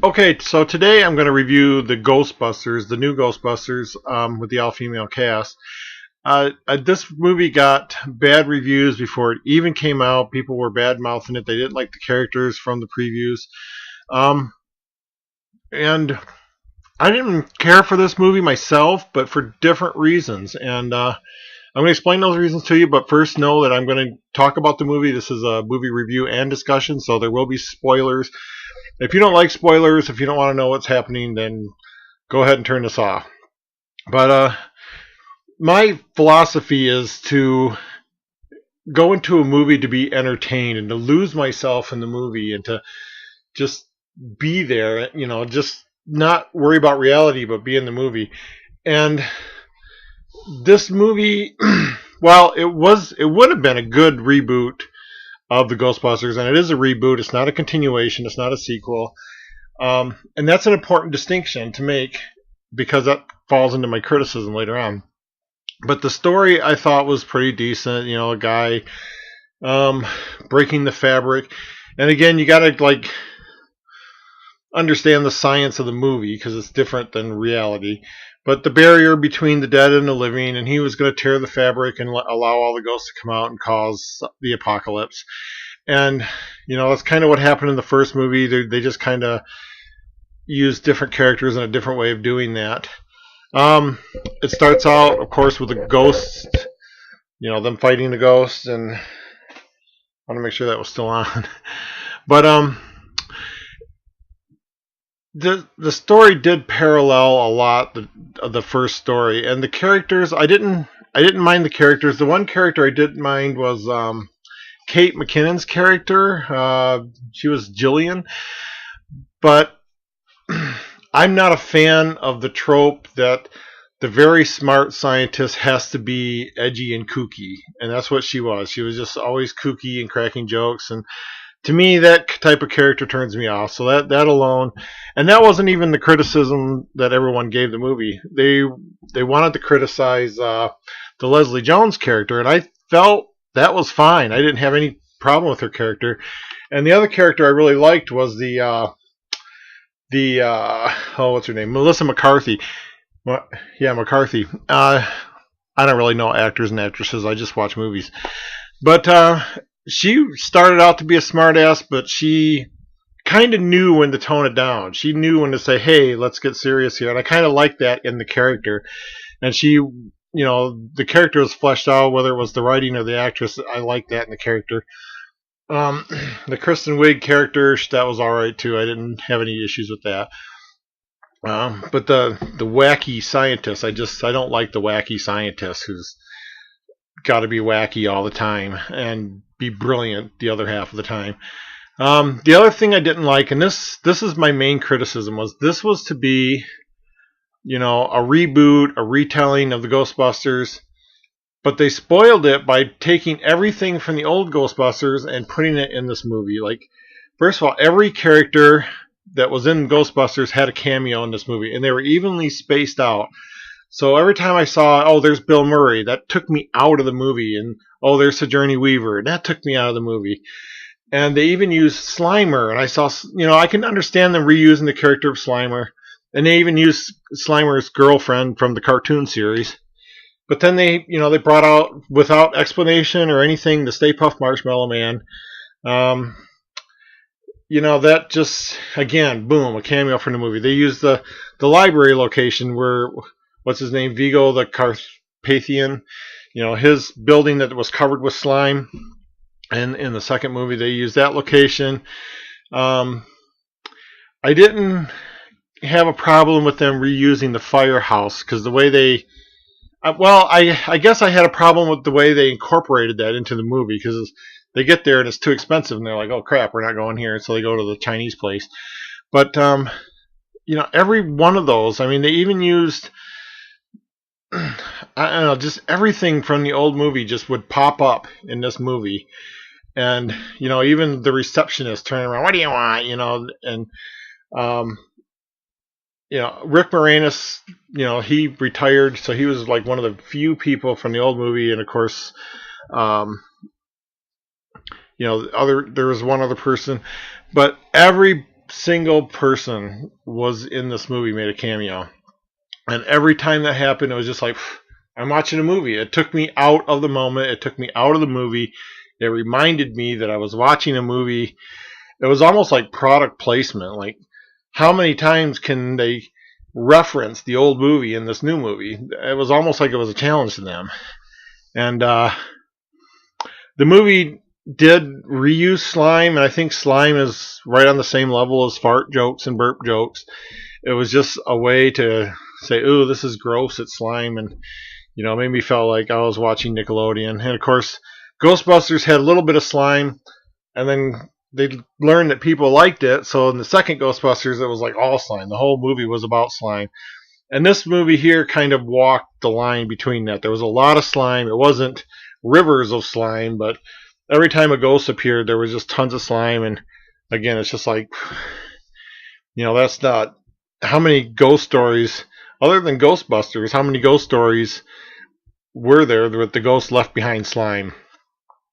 Okay, so today I'm going to review the Ghostbusters, the new Ghostbusters, with the all-female cast. This movie got bad reviews before it even came out. People were bad-mouthing it. They didn't like the characters from the previews. Um, and I didn't care for this movie myself, but for different reasons. And I'm going to explain those reasons to you, but first know that I'm going to talk about the movie. This is a movie review and discussion, so there will be spoilers. If you don't like spoilers, if you don't want to know what's happening, then go ahead and turn this off. But my philosophy is to go into a movie to be entertained and to lose myself in the movie and to just be there, just not worry about reality, but be in the movie. And this movie, while it would have been a good reboot of the Ghostbusters, and it is a reboot. It's not a continuation. It's not a sequel. And that's an important distinction to make because that falls into my criticism later on. But the story I thought was pretty decent. A guy breaking the fabric, and again, you got to understand the science of the movie because it's different than reality. But the barrier between the dead and the living, and he was going to tear the fabric and allow all the ghosts to come out and cause the apocalypse. And that's kind of what happened in the first movie. They just kind of used different characters in a different way of doing that. It starts out, of course, with the ghosts, them fighting the ghosts, and I want to make sure that was still on. But the story did parallel a lot of the first story, and the characters I didn't mind the characters. The one character I did mind was Kate McKinnon's character. She was Jillian, but I'm not a fan of the trope that the very smart scientist has to be edgy and kooky, and that's what she was. She was just always kooky and cracking jokes, and to me, that type of character turns me off. So that alone, and that wasn't even the criticism that everyone gave the movie. They wanted to criticize the Leslie Jones character, and I felt that was fine. I didn't have any problem with her character. And the other character I really liked was the what's her name? Melissa McCarthy. Well, yeah, McCarthy. I don't really know actors and actresses. I just watch movies. But she started out to be a smartass, but she kind of knew when to tone it down. She knew when to say, "Hey, let's get serious here." And I kind of like that in the character. And she, the character was fleshed out, whether it was the writing or the actress. I like that in the character. The Kristen Wiig character, that was all right too. I didn't have any issues with that. But the wacky scientist, I don't like the wacky scientist who's got to be wacky all the time and be brilliant the other half of the time. The other thing I didn't like, and this is my main criticism, was this was to be, a reboot, a retelling of the Ghostbusters, but they spoiled it by taking everything from the old Ghostbusters and putting it in this movie. Like, first of all, every character that was in Ghostbusters had a cameo in this movie, and they were evenly spaced out. So every time I saw, oh, there's Bill Murray, that took me out of the movie, and oh, there's Sigourney Weaver, and that took me out of the movie. And they even used Slimer, and I saw, I can understand them reusing the character of Slimer, and they even used Slimer's girlfriend from the cartoon series. But then they brought out, without explanation or anything, the Stay Puft Marshmallow Man. That just, again, boom, a cameo from the movie. They used the library location where, what's his name, Vigo the Carpathian, his building that was covered with slime. And in the second movie, they used that location. I didn't have a problem with them reusing the firehouse because the way they, I guess I had a problem with the way they incorporated that into the movie because they get there and it's too expensive and they're like, oh crap, we're not going here, so they go to the Chinese place. But every one of those, I mean, they even used, I don't know, just everything from the old movie just would pop up in this movie. And even the receptionist turning around, what do you want? And Rick Moranis, he retired, so he was like one of the few people from the old movie, and of course, there was one other person, but every single person was in this movie made a cameo. And every time that happened, it was just like, I'm watching a movie. It took me out of the moment. It took me out of the movie. It reminded me that I was watching a movie. It was almost like product placement. Like, how many times can they reference the old movie in this new movie? It was almost like it was a challenge to them. And the movie did reuse slime, and I think slime is right on the same level as fart jokes and burp jokes. It was just a way to say, ooh, this is gross, it's slime, and it made me feel like I was watching Nickelodeon. And of course, Ghostbusters had a little bit of slime, and then they learned that people liked it, so in the second Ghostbusters, it was like all slime. The whole movie was about slime. And this movie here kind of walked the line between that. There was a lot of slime. It wasn't rivers of slime, but every time a ghost appeared, there was just tons of slime. And again, it's just like, that's not, how many ghost stories, other than Ghostbusters, how many ghost stories were there with the ghost left behind slime?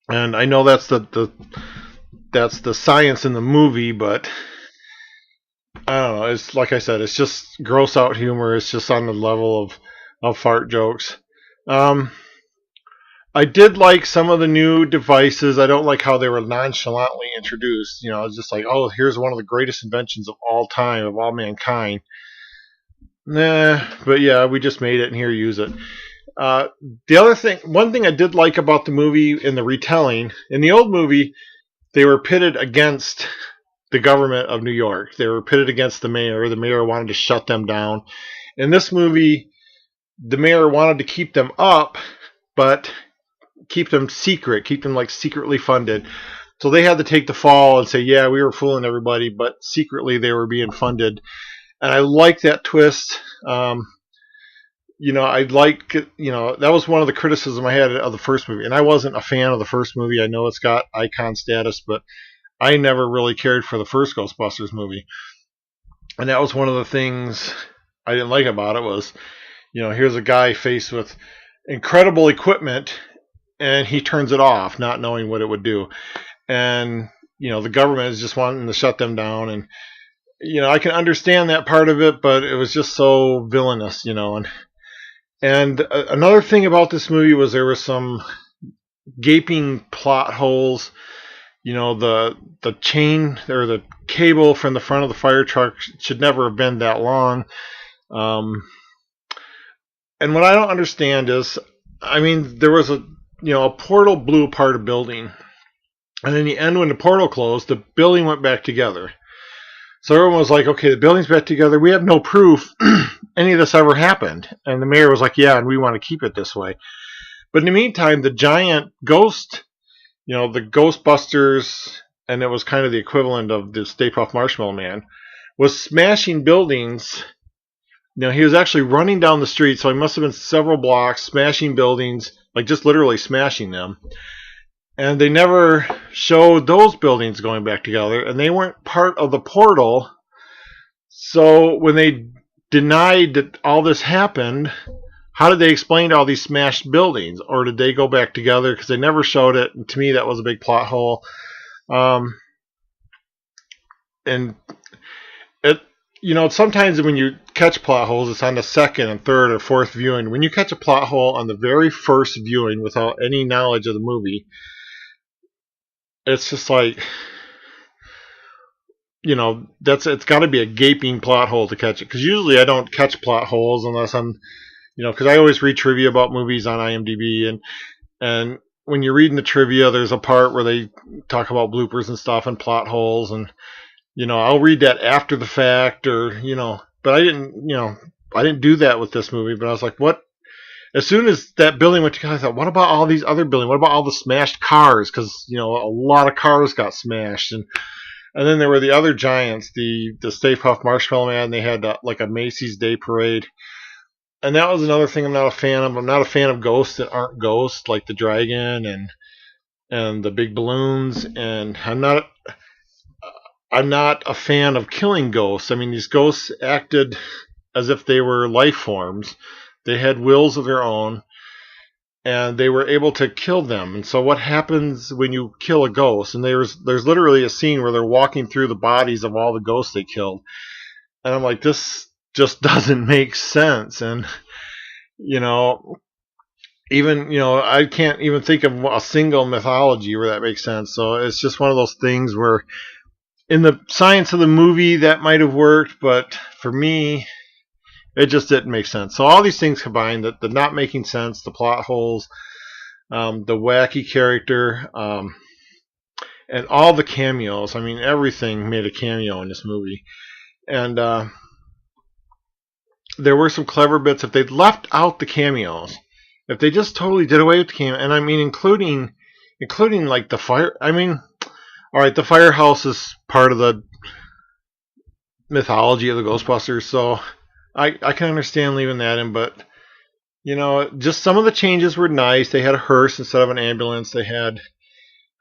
And I know that's that's the science in the movie, but I don't know. It's like I said, it's just gross out humor. It's just on the level of fart jokes. I did like some of the new devices. I don't like how they were nonchalantly introduced. It's just like, oh, here's one of the greatest inventions of all time, of all mankind. Nah, but yeah, we just made it, and here, use it. One thing I did like about the movie in the retelling, in the old movie, they were pitted against the government of New York. They were pitted against the mayor. The mayor wanted to shut them down. In this movie, the mayor wanted to keep them up, but keep them secret, keep them like secretly funded. So they had to take the fall and say, yeah, we were fooling everybody, but secretly they were being funded. And I like that twist. I like, that was one of the criticism I had of the first movie. And I wasn't a fan of the first movie. I know it's got icon status, but I never really cared for the first Ghostbusters movie. And that was one of the things I didn't like about it was, here's a guy faced with incredible equipment and he turns it off, not knowing what it would do. And, the government is just wanting to shut them down. And, I can understand that part of it, but it was just so villainous, And another thing about this movie was there were some gaping plot holes. The chain or the cable from the front of the fire truck should never have been that long. And what I don't understand is, there was a portal blew apart a building, and in the end, when the portal closed, the building went back together. So everyone was like, okay, the building's back together. We have no proof any of this ever happened. And the mayor was like, yeah, and we want to keep it this way. But in the meantime, the giant ghost, the Ghostbusters, and it was kind of the equivalent of the Stay Puft Marshmallow Man, was smashing buildings. He was actually running down the street, so he must have been several blocks, smashing buildings, like just literally smashing them. And they never showed those buildings going back together, and they weren't part of the portal. So when they denied that all this happened, how did they explain all these smashed buildings? Or did they go back together? Because they never showed it. And to me, that was a big plot hole. And it, sometimes when you catch plot holes, it's on the second and third or fourth viewing. When you catch a plot hole on the very first viewing without any knowledge of the movie, it's just like, it's got to be a gaping plot hole to catch it. Because usually I don't catch plot holes unless I'm, because I always read trivia about movies on IMDb, and when you're reading the trivia, there's a part where they talk about bloopers and stuff and plot holes, and I'll read that after the fact, or but I didn't do that with this movie. But I was like, what? As soon as that building went together, I thought, what about all these other buildings? What about all the smashed cars? Because a lot of cars got smashed, and then there were the other giants, the Stay Puft Marshmallow Man. They had like a Macy's Day Parade, and that was another thing I'm not a fan of. I'm not a fan of ghosts that aren't ghosts, like the dragon and the big balloons. And I'm not a fan of killing ghosts. These ghosts acted as if they were life forms. They had wills of their own. and they were able to kill them. And so what happens when you kill a ghost? And there's literally a scene where they're walking through the bodies of all the ghosts they killed. And I'm like, this just doesn't make sense. And, you know, even, I can't even think of a single mythology where that makes sense. So it's just one of those things where in the science of the movie that might have worked, but for me, it just didn't make sense. So all these things combined, the not making sense, the plot holes, the wacky character, and all the cameos. I mean, everything made a cameo in this movie. And there were some clever bits. If they'd left out the cameos, if they just totally did away with the cameo, and I mean, including like the fire. I mean, all right, the firehouse is part of the mythology of the Ghostbusters, so I can understand leaving that in, but just some of the changes were nice. They had a hearse instead of an ambulance. They had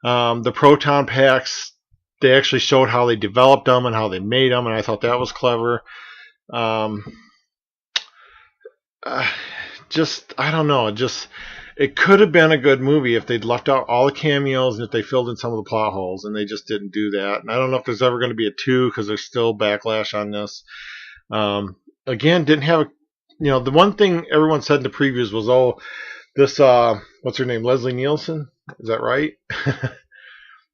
the proton packs. They actually showed how they developed them and how they made them, and I thought that was clever. Just I don't know. It could have been a good movie if they'd left out all the cameos and if they filled in some of the plot holes, and they just didn't do that. And I don't know if there's ever going to be a 2 because there's still backlash on this. Again, didn't have the one thing everyone said in the previews was, oh, this what's her name, Leslie Nielsen, is that right?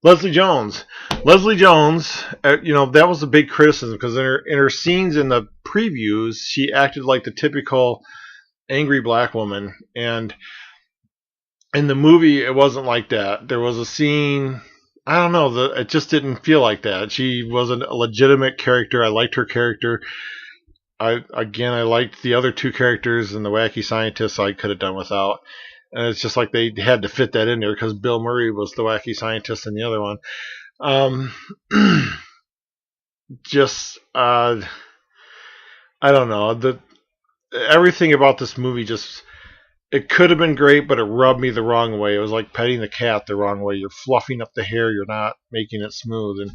Leslie Jones, that was a big criticism because in her scenes in the previews, she acted like the typical angry black woman, and in the movie it wasn't like that. There was a scene, I don't know, it just didn't feel like that. She was a legitimate character. I liked her character. I liked the other 2 characters and the wacky scientist I could have done without. And it's just like they had to fit that in there because Bill Murray was the wacky scientist in the other one. I don't know. Everything about this movie it could have been great, but it rubbed me the wrong way. It was like petting the cat the wrong way. You're fluffing up the hair. You're not making it smooth.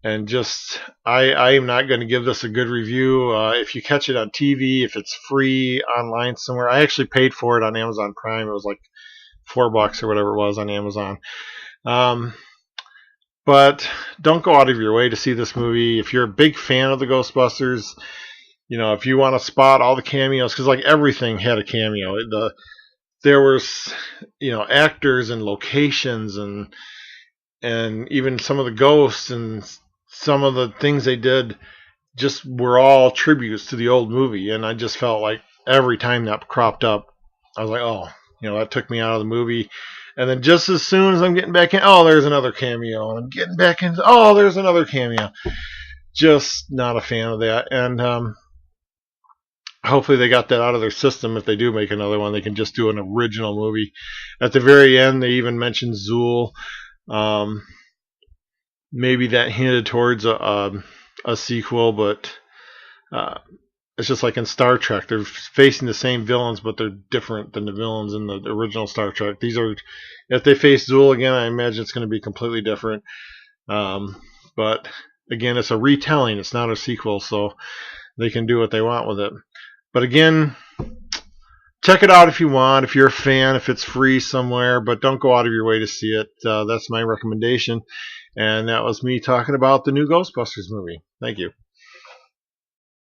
And just, I am not going to give this a good review. If you catch it on TV, if it's free online somewhere, I actually paid for it on Amazon Prime. It was like $4 or whatever it was on Amazon. But don't go out of your way to see this movie. If you're a big fan of the Ghostbusters, if you want to spot all the cameos, because like everything had a cameo. There was, actors and locations and even some of the ghosts and some of the things they did just were all tributes to the old movie. And I just felt like every time that cropped up, I was like, oh, that took me out of the movie. And then just as soon as I'm getting back in, oh, there's another cameo. And I'm getting back in, oh, there's another cameo. Just not a fan of that. And hopefully they got that out of their system. If they do make another one, they can just do an original movie. At the very end, they even mentioned Zool. Maybe that hinted towards a sequel, but it's just like in Star Trek. They're facing the same villains, but they're different than the villains in the original Star Trek. If they face Zool again, I imagine it's going to be completely different. But again, it's a retelling. It's not a sequel, so they can do what they want with it. But again, check it out if you want, if you're a fan, if it's free somewhere, but don't go out of your way to see it. That's my recommendation. And that was me talking about the new Ghostbusters movie. Thank you.